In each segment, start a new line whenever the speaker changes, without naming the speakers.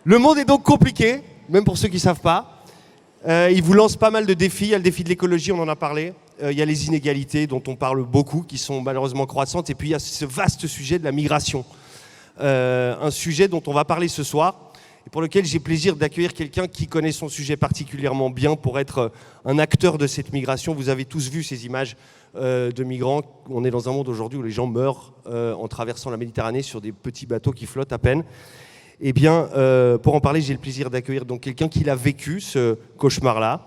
Le monde est donc compliqué, même pour ceux qui ne savent pas. Il vous lance pas mal de défis. Il y a le défi de l'écologie, on en a parlé. Il y a les inégalités dont on parle beaucoup, qui sont malheureusement croissantes. Et puis il y a ce vaste sujet de la migration. Un sujet dont on va parler ce soir et pour lequel j'ai plaisir d'accueillir quelqu'un qui connaît son sujet particulièrement bien pour être un acteur de cette migration. Vous avez tous vu ces images de migrants. On est dans un monde aujourd'hui où les gens meurent en traversant la Méditerranée sur des petits bateaux qui flottent à peine. Eh bien, pour en parler, j'ai le plaisir d'accueillir donc quelqu'un qui a vécu ce cauchemar-là,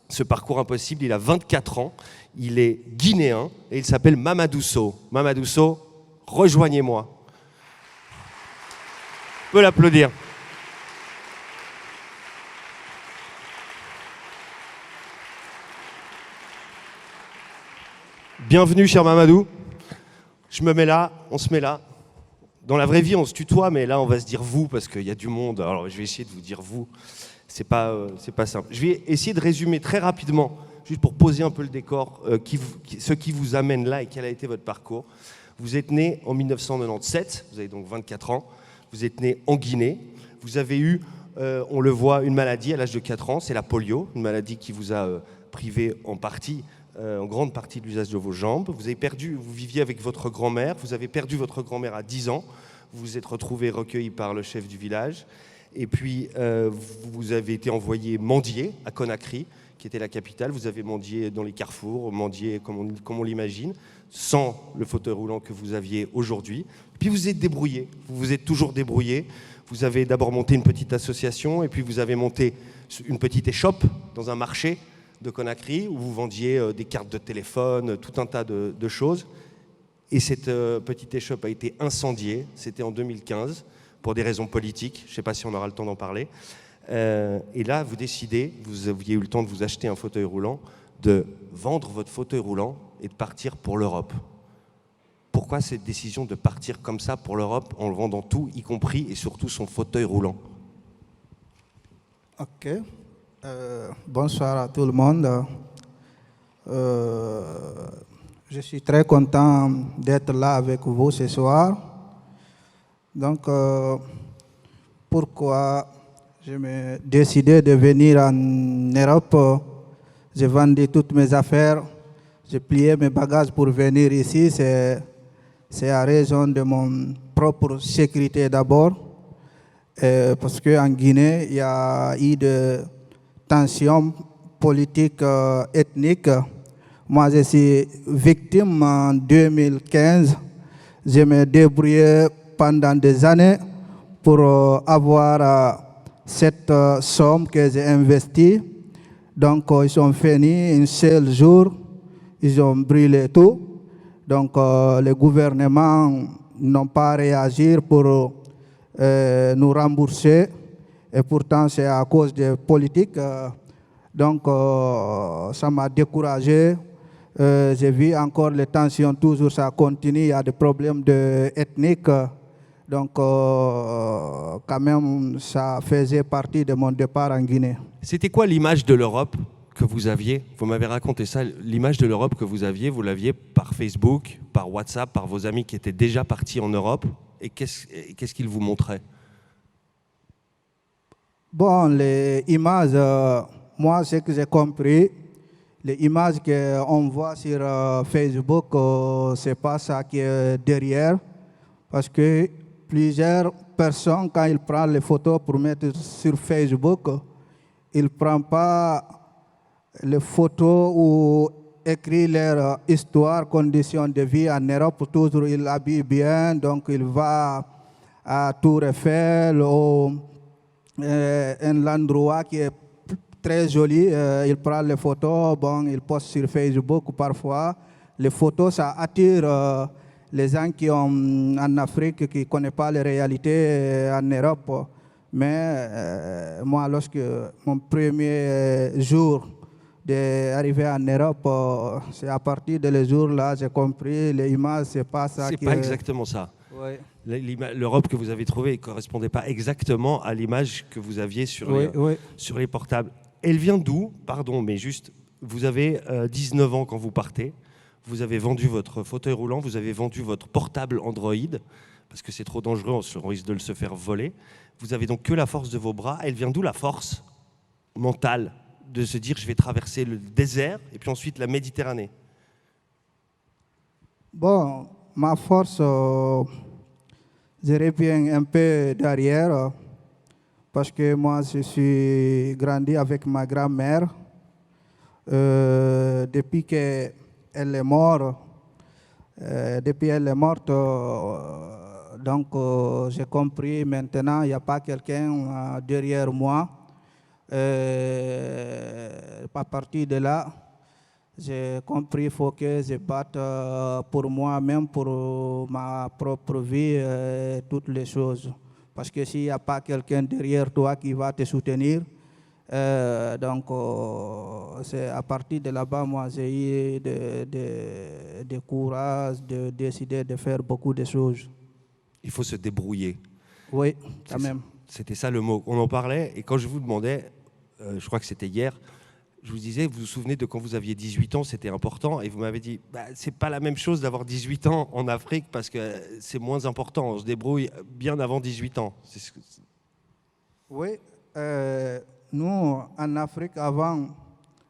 ce parcours impossible. Il a 24 ans, il est guinéen et il s'appelle Mamadou Sow. Mamadou Sow, rejoignez-moi. On peut l'applaudir. Bienvenue, cher Mamadou. Je me mets là, on se met là. Dans la vraie vie, on se tutoie, mais là, on va se dire vous, parce qu'il y a du monde. Alors, je vais essayer de vous dire vous. C'est pas simple. Je vais essayer de résumer très rapidement, juste pour poser un peu le décor, ce qui vous amène là et quel a été votre parcours. Vous êtes né en 1997, vous avez donc 24 ans. Vous êtes né en Guinée. Vous avez eu, on le voit, une maladie à l'âge de 4 ans, c'est la polio, une maladie qui vous a privé en grande partie de l'usage de vos jambes. Vous viviez avec votre grand-mère, vous avez perdu votre grand-mère à 10 ans. Vous vous êtes retrouvé recueilli par le chef du village. Et puis, vous avez été envoyé mendier à Conakry, qui était la capitale. Vous avez mendié dans les carrefours, mendié comme on l'imagine, sans le fauteuil roulant que vous aviez aujourd'hui. Puis vous êtes débrouillé, vous vous êtes toujours débrouillé. Vous avez d'abord monté une petite association, et puis vous avez monté une petite échoppe dans un marché de Conakry, où vous vendiez des cartes de téléphone, tout un tas de choses. Et cette petite échoppe a été incendiée, c'était en 2015, pour des raisons politiques, je ne sais pas si on aura le temps d'en parler. Et là, vous décidez, vous aviez eu le temps de vous acheter un fauteuil roulant, de vendre votre fauteuil roulant et de partir pour l'Europe. Pourquoi cette décision de partir comme ça pour l'Europe en le vendant tout, y compris et surtout son fauteuil roulant?
Ok. Bonsoir à tout le monde. Je suis très content d'être là avec vous ce soir. Donc, pourquoi je me décidé de venir en Europe? J'ai vendu toutes mes affaires, j'ai plié mes bagages pour venir ici. C'est à raison de mon propre sécurité d'abord, parce qu'en Guinée, il y a eu de tensions politiques ethniques. Moi, je suis victime en 2015. Je me débrouillais pendant des années pour avoir cette somme que j'ai investie. Donc, ils sont venus un seul jour, ils ont brûlé tout. Donc, les gouvernements n'ont pas réagi pour nous rembourser. Et pourtant, c'est à cause des politiques. Donc, ça m'a découragé. J'ai vu encore les tensions, toujours ça continue, il y a des problèmes ethniques. Donc, quand même, ça faisait partie de mon départ en Guinée.
C'était quoi l'image de l'Europe que vous aviez? Vous m'avez raconté ça, l'image de l'Europe que vous l'aviez par Facebook, par WhatsApp, par vos amis qui étaient déjà partis en Europe. Et qu'est-ce qu'ils vous montraient?
Bon, les images, moi, ce que j'ai compris, les images qu'on voit sur Facebook, c'est pas ça qui est derrière. Parce que plusieurs personnes, quand ils prennent les photos pour mettre sur Facebook, ils ne prennent pas les photos ou écrivent leur histoire, conditions de vie en Europe. Toujours, ils habillent bien, donc ils vont à Tour Eiffel ou un endroit qui est très joli. Ils prennent les photos, bon, ils postent sur Facebook parfois. Les photos, ça attire les gens qui sont en Afrique, qui ne connaissent pas les réalités en Europe. Mais moi, lorsque mon premier jour d'arriver en Europe, c'est à partir de ce jour-là, j'ai compris, les images, c'est pas ça.
C'est pas exactement ça.
Oui.
L'Europe que vous avez trouvée ne correspondait pas exactement à l'image que vous aviez sur les portables. Elle vient d'où? Pardon, mais juste, vous avez 19 ans quand vous partez. Vous avez vendu votre fauteuil roulant, vous avez vendu votre portable Android parce que c'est trop dangereux, on risque de se faire voler. Vous avez donc que la force de vos bras. Elle vient d'où la force mentale de se dire je vais traverser le désert et puis ensuite la Méditerranée?
Bon, ma force, je reviens un peu derrière parce que moi, je suis grandi avec ma grand-mère. Depuis qu'elle est morte, donc j'ai compris maintenant, il n'y a pas quelqu'un derrière moi. À partir de là, j'ai compris qu'il faut que je batte pour moi-même, pour ma propre vie, toutes les choses. Parce que s'il n'y a pas quelqu'un derrière toi qui va te soutenir, donc c'est à partir de là-bas, moi j'ai eu de courage de décider de faire beaucoup de choses.
Il faut se débrouiller.
Oui, quand même.
C'était ça le mot. On en parlait et quand je vous demandais, je crois que c'était hier, je vous disais, vous vous souvenez de quand vous aviez 18 ans, c'était important, et vous m'avez dit, bah, c'est pas la même chose d'avoir 18 ans en Afrique parce que c'est moins important, on se débrouille bien avant 18 ans.
Oui, nous, en Afrique, avant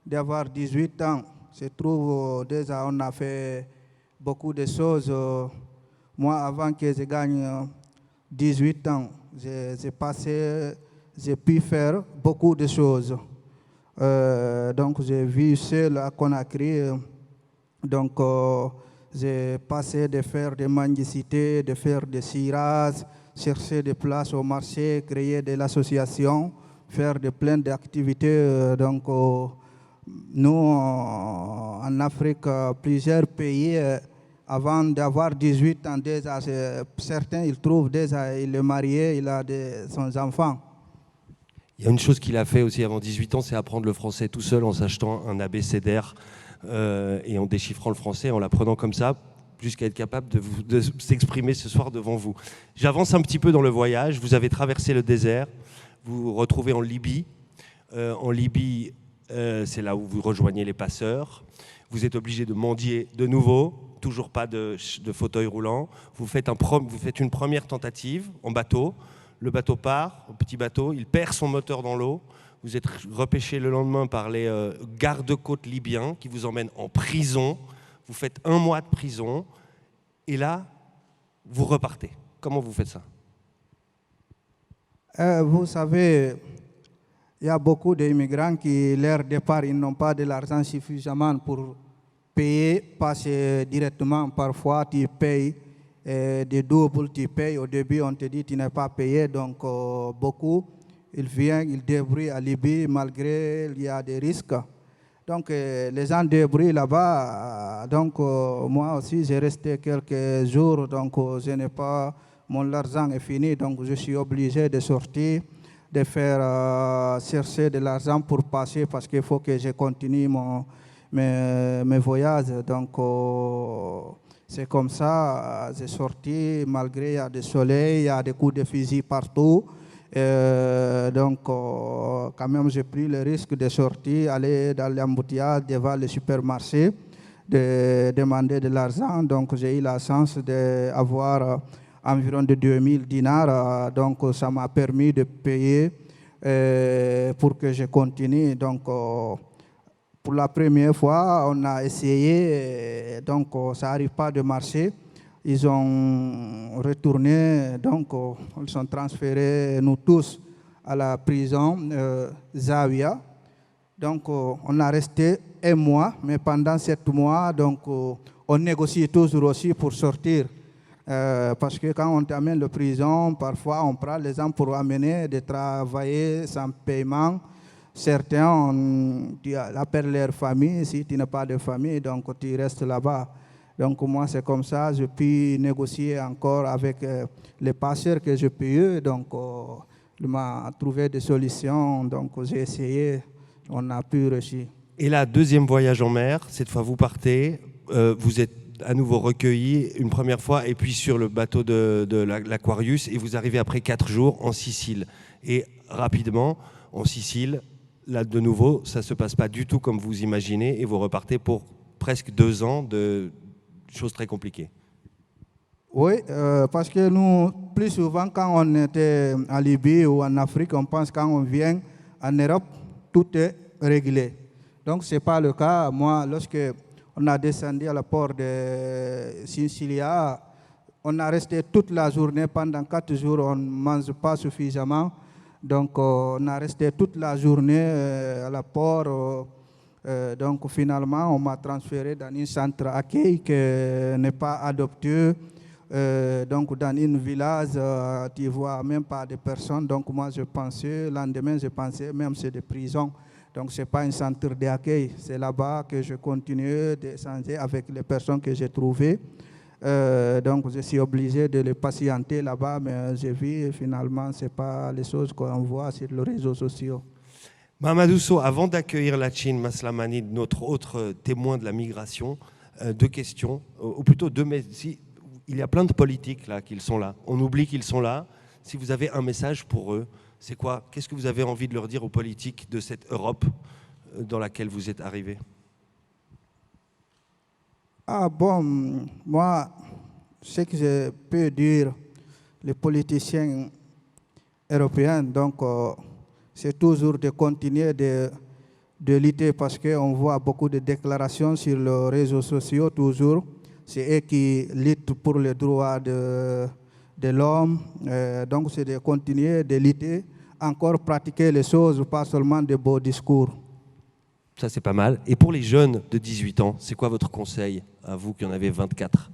d'avoir 18 ans, je trouve déjà on a fait beaucoup de choses. Moi, avant que je gagne 18 ans, j'ai pu faire beaucoup de choses. Donc, j'ai vu seul à Conakry. Donc, j'ai passé de faire des mendicités, de faire des cirage, chercher des places au marché, créer de l'association, faire plein d'activités. Donc, nous, en Afrique, plusieurs pays, avant d'avoir 18 ans, déjà, certains, ils trouvent déjà, il est marié, il a son enfant.
Il y a une chose qu'il a fait aussi avant 18 ans, c'est apprendre le français tout seul en s'achetant un abécédaire et en déchiffrant le français, en l'apprenant comme ça, jusqu'à être capable de s'exprimer ce soir devant vous. J'avance un petit peu dans le voyage. Vous avez traversé le désert, vous vous retrouvez en Libye. En Libye, c'est là où vous rejoignez les passeurs. Vous êtes obligé de mendier de nouveau, toujours pas de fauteuil roulant. Vous faites une première tentative en bateau. Le bateau part, un petit bateau, il perd son moteur dans l'eau. Vous êtes repêché le lendemain par les gardes-côtes libyens qui vous emmènent en prison. Vous faites 1 mois de prison et là, vous repartez. Comment vous faites ça?
Vous savez, il y a beaucoup d'immigrants qui, leur départ, ils n'ont pas de l'argent suffisamment pour payer, passer directement. Parfois, tu payes des doubles, tu payes. Au début, on te dit tu n'es pas payé, donc beaucoup, ils viennent, ils débrouillent à Libye malgré il y a des risques. Donc les gens débrouillent là-bas. Donc moi aussi, j'ai resté quelques jours, donc je n'ai pas, mon argent est fini, donc je suis obligé de sortir, de faire chercher de l'argent pour passer parce qu'il faut que je continue mes voyages. Donc c'est comme ça, j'ai sorti, malgré il y a du soleil, il y a des coups de fusil partout. Donc, quand même, j'ai pris le risque de sortir, aller dans l'embouteillage devant le supermarché, de demander de l'argent. Donc, j'ai eu la chance d'avoir environ de 2000 dinars. Donc, ça m'a permis de payer pour que je continue. Donc, pour la première fois, on a essayé, donc ça n'arrive pas de marcher. Ils ont retourné, donc ils sont transférés, nous tous, à la prison Zawiya. Donc on a resté 1 mois, mais pendant 7 mois, donc on négocie toujours aussi pour sortir. Parce que quand on t'amène de prison, parfois on prend les gens pour amener de travailler sans paiement. Certains, tu appelles leur famille, si tu n'as pas de famille, donc tu restes là-bas. Donc moi, c'est comme ça, je peux négocier encore avec les passeurs que je peux. Donc il m'a trouvé des solutions, donc j'ai essayé, on a pu réussir.
Et là, 2e voyage en mer, cette fois vous partez, vous êtes à nouveau recueilli une première fois, et puis sur le bateau de l'Aquarius, et vous arrivez après 4 jours en Sicile. Et rapidement, en Sicile, là de nouveau, ça ne se passe pas du tout comme vous imaginez, et vous repartez pour presque 2 ans de choses très compliquées.
Oui, parce que nous, plus souvent, quand on était en Libye ou en Afrique, on pense quand on vient en Europe, tout est réglé. Donc, ce n'est pas le cas. Moi, lorsque on a descendu à la port de Sicilia, on a resté toute la journée, pendant 4 jours, on ne mange pas suffisamment. Donc, on a resté toute la journée à la port. Donc, finalement, on m'a transféré dans un centre d'accueil qui n'est pas adopté. Donc, dans une village, tu ne vois même pas de personnes. Donc, moi, je pensais, le lendemain, je pensais même que c'est des prisons. Donc, ce n'est pas un centre d'accueil. C'est là-bas que je continue d'échanger avec les personnes que j'ai trouvées. Donc, je suis obligé de les patienter là-bas, mais j'ai vu finalement, ce n'est pas les choses qu'on voit sur les réseaux sociaux.
Mamadou Sow, avant d'accueillir Lachin Maslamani, notre autre témoin de la migration, 2 questions, ou plutôt 2 messages. Il y a plein de politiques là qui sont là. On oublie qu'ils sont là. Si vous avez un message pour eux, c'est quoi? Qu'est-ce que vous avez envie de leur dire aux politiques de cette Europe dans laquelle vous êtes arrivés?
Ah bon, moi, ce que je peux dire, les politiciens européens, donc c'est toujours de continuer de lutter parce qu'on voit beaucoup de déclarations sur les réseaux sociaux, toujours. C'est eux qui luttent pour les droits de l'homme. Donc, c'est de continuer de lutter, encore pratiquer les choses, pas seulement de beaux discours.
Ça, c'est pas mal. Et pour les jeunes de 18 ans, c'est quoi votre conseil à vous qui en avez 24?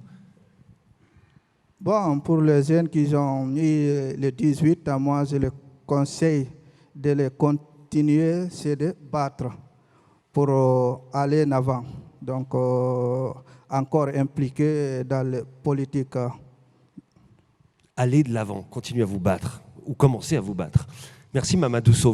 Bon, pour les jeunes qui ont eu les 18, à moi, je le conseille de les continuer, c'est de battre pour aller en avant. Donc, encore impliqué dans la politique.
Allez de l'avant, continuez à vous battre, ou commencez à vous battre. Merci Mamadou Sow.